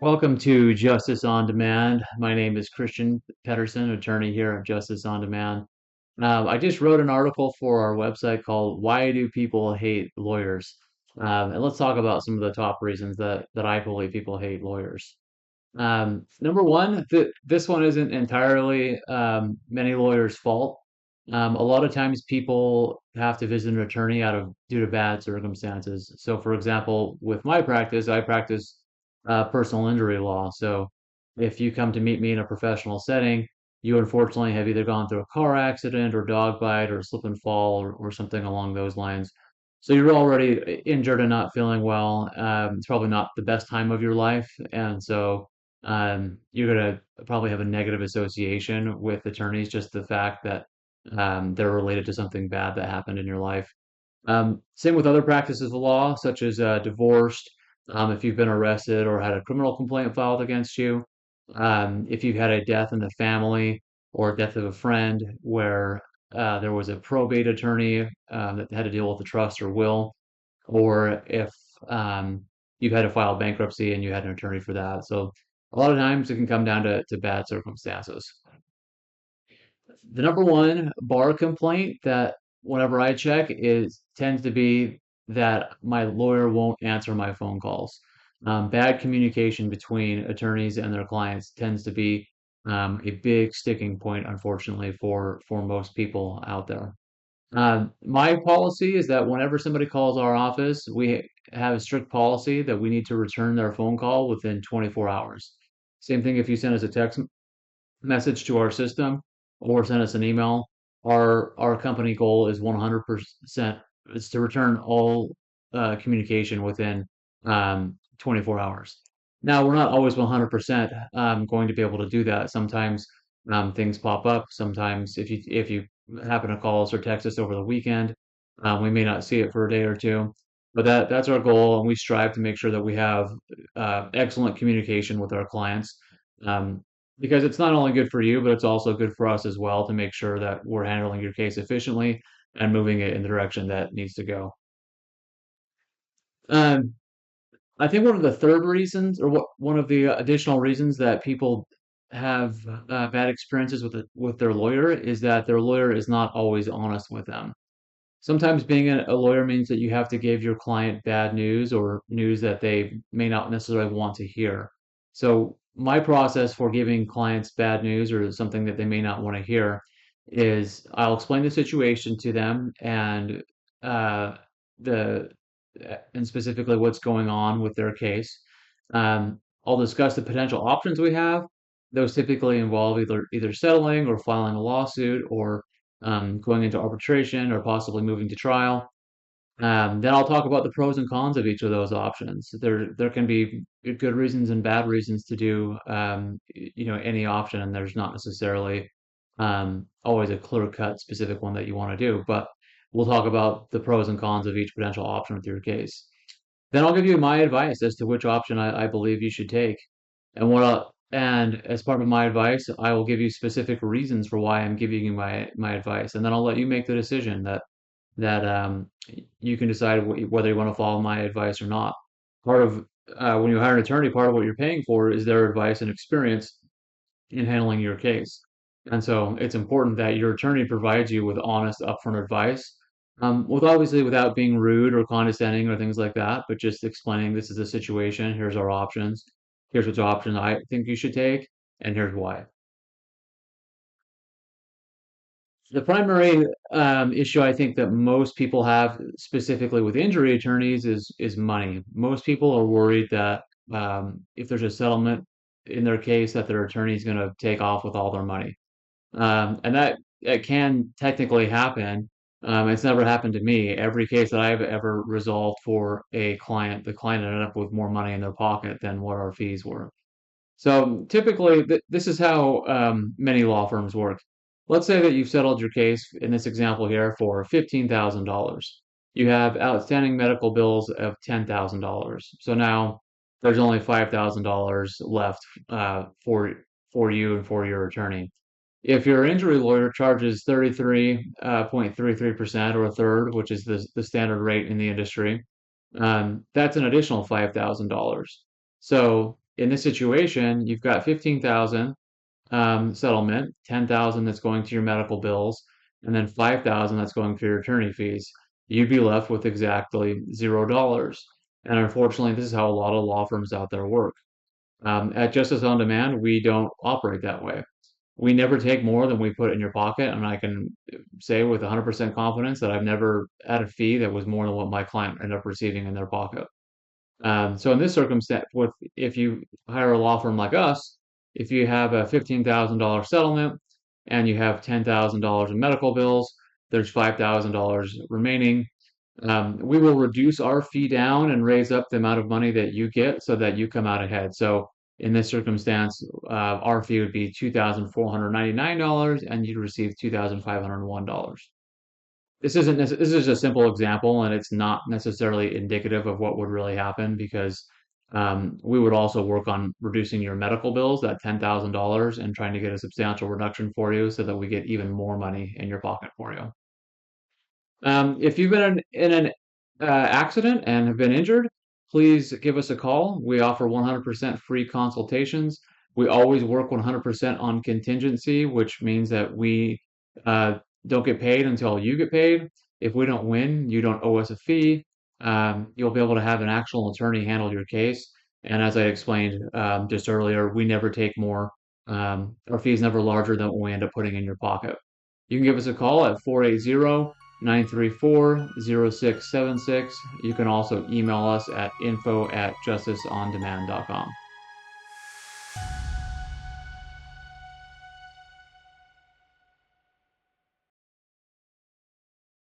Welcome to Justice on Demand. My name is Christian Pedersen, attorney here at Justice on Demand. I just wrote an article for our website called "Why Do People Hate Lawyers?" And let's talk about some of the top reasons that I believe people hate lawyers. Number one, this one isn't entirely many lawyers' fault. A lot of times people have to visit an attorney due to bad circumstances. So, for example, with my practice, I practice personal injury law. So, if you come to meet me in a professional setting, you unfortunately have either gone through a car accident or dog bite or slip and fall or something along those lines. So you're already injured and not feeling well. It's probably not the best time of your life, and so you're gonna probably have a negative association with attorneys, just the fact that they're related to something bad that happened in your life. Same with other practices of law, such as divorced, if you've been arrested or had a criminal complaint filed against you, if you've had a death in the family or death of a friend where there was a probate attorney that had to deal with the trust or will, or if you've had to file bankruptcy and you had an attorney for that. So a lot of times it can come down to bad circumstances. The number one bar complaint that whenever I check is tends to be that my lawyer won't answer my phone calls. Bad communication between attorneys and their clients tends to be a big sticking point, unfortunately, for most people out there. My policy is that whenever somebody calls our office, we have a strict policy that we need to return their phone call within 24 hours. Same thing if you send us a text message to our system or send us an email. Our company goal is 100% is to return all communication within 24 hours. Now, we're not always 100% going to be able to do that. Sometimes things pop up. Sometimes if you happen to call us or text us over the weekend, we may not see it for a day or two. But that's our goal, and we strive to make sure that we have excellent communication with our clients. Um, because it's not only good for you, but it's also good for us as well to make sure that we're handling your case efficiently and moving it in the direction that needs to go. Um, I think one of the third reasons, or one of the additional reasons that people have bad experiences with their lawyer is that their lawyer is not always honest with them. Sometimes being a lawyer means that you have to give your client bad news or news that they may not necessarily want to hear. So my process for giving clients bad news or something that they may not want to hear is I'll explain the situation to them uh, the and specifically what's going on with their case. I'll discuss the potential options we have. Those typically involve either settling or filing a lawsuit or going into arbitration or possibly moving to trial. Then I'll talk about the pros and cons of each of those options. There can be good reasons and bad reasons to do any option, and there's not necessarily always a clear-cut specific one that you want to do. But we'll talk about the pros and cons of each potential option with your case. Then I'll give you my advice as to which option I believe you should take. And as part of my advice, I will give you specific reasons for why I'm giving you my advice, and then I'll let you make the decision that you can decide whether you want to follow my advice or not. Part of when you hire an attorney, part of what you're paying for is their advice and experience in handling your case. And so it's important that your attorney provides you with honest, upfront advice, without being rude or condescending or things like that, but just explaining this is the situation, here's our options, here's which option I think you should take, and here's why. The primary issue I think that most people have, specifically with injury attorneys, is money. Most people are worried that if there's a settlement in their case, that their attorney is going to take off with all their money. And that it can technically happen. It's never happened to me. Every case that I've ever resolved for a client, the client ended up with more money in their pocket than what our fees were. So typically, this is how many law firms work. Let's say that you've settled your case in this example here for $15,000. You have outstanding medical bills of $10,000. So now there's only $5,000 left for you and for your attorney. If your injury lawyer charges 33.33% or a third, which is the standard rate in the industry, that's an additional $5,000. So in this situation, you've got 15,000 settlement, 10,000 that's going to your medical bills, and then 5,000 that's going for your attorney fees. You'd be left with exactly $0. And unfortunately, this is how a lot of law firms out there work. At Justice on Demand, we don't operate that way. We never take more than we put in your pocket, and I can say with 100% confidence that I've never had a fee that was more than what my client ended up receiving in their pocket. So in this circumstance, if you hire a law firm like us, if you have a $15,000 settlement and you have $10,000 in medical bills, there's $5,000 remaining. We will reduce our fee down and raise up the amount of money that you get so that you come out ahead. So in this circumstance, our fee would be $2,499 and you'd receive $2,501. This is a simple example and it's not necessarily indicative of what would really happen because we would also work on reducing your medical bills, that $10,000, and trying to get a substantial reduction for you so that we get even more money in your pocket for you. If you've been in an accident and have been injured, please give us a call. We offer 100% free consultations. We always work 100% on contingency, which means that we don't get paid until you get paid. If we don't win, you don't owe us a fee. You'll be able to have an actual attorney handle your case. And as I explained just earlier, we never take more. Our fee is never larger than what we end up putting in your pocket. You can give us a call at 480-934-0676. You can also email us at info@justiceondemand.com.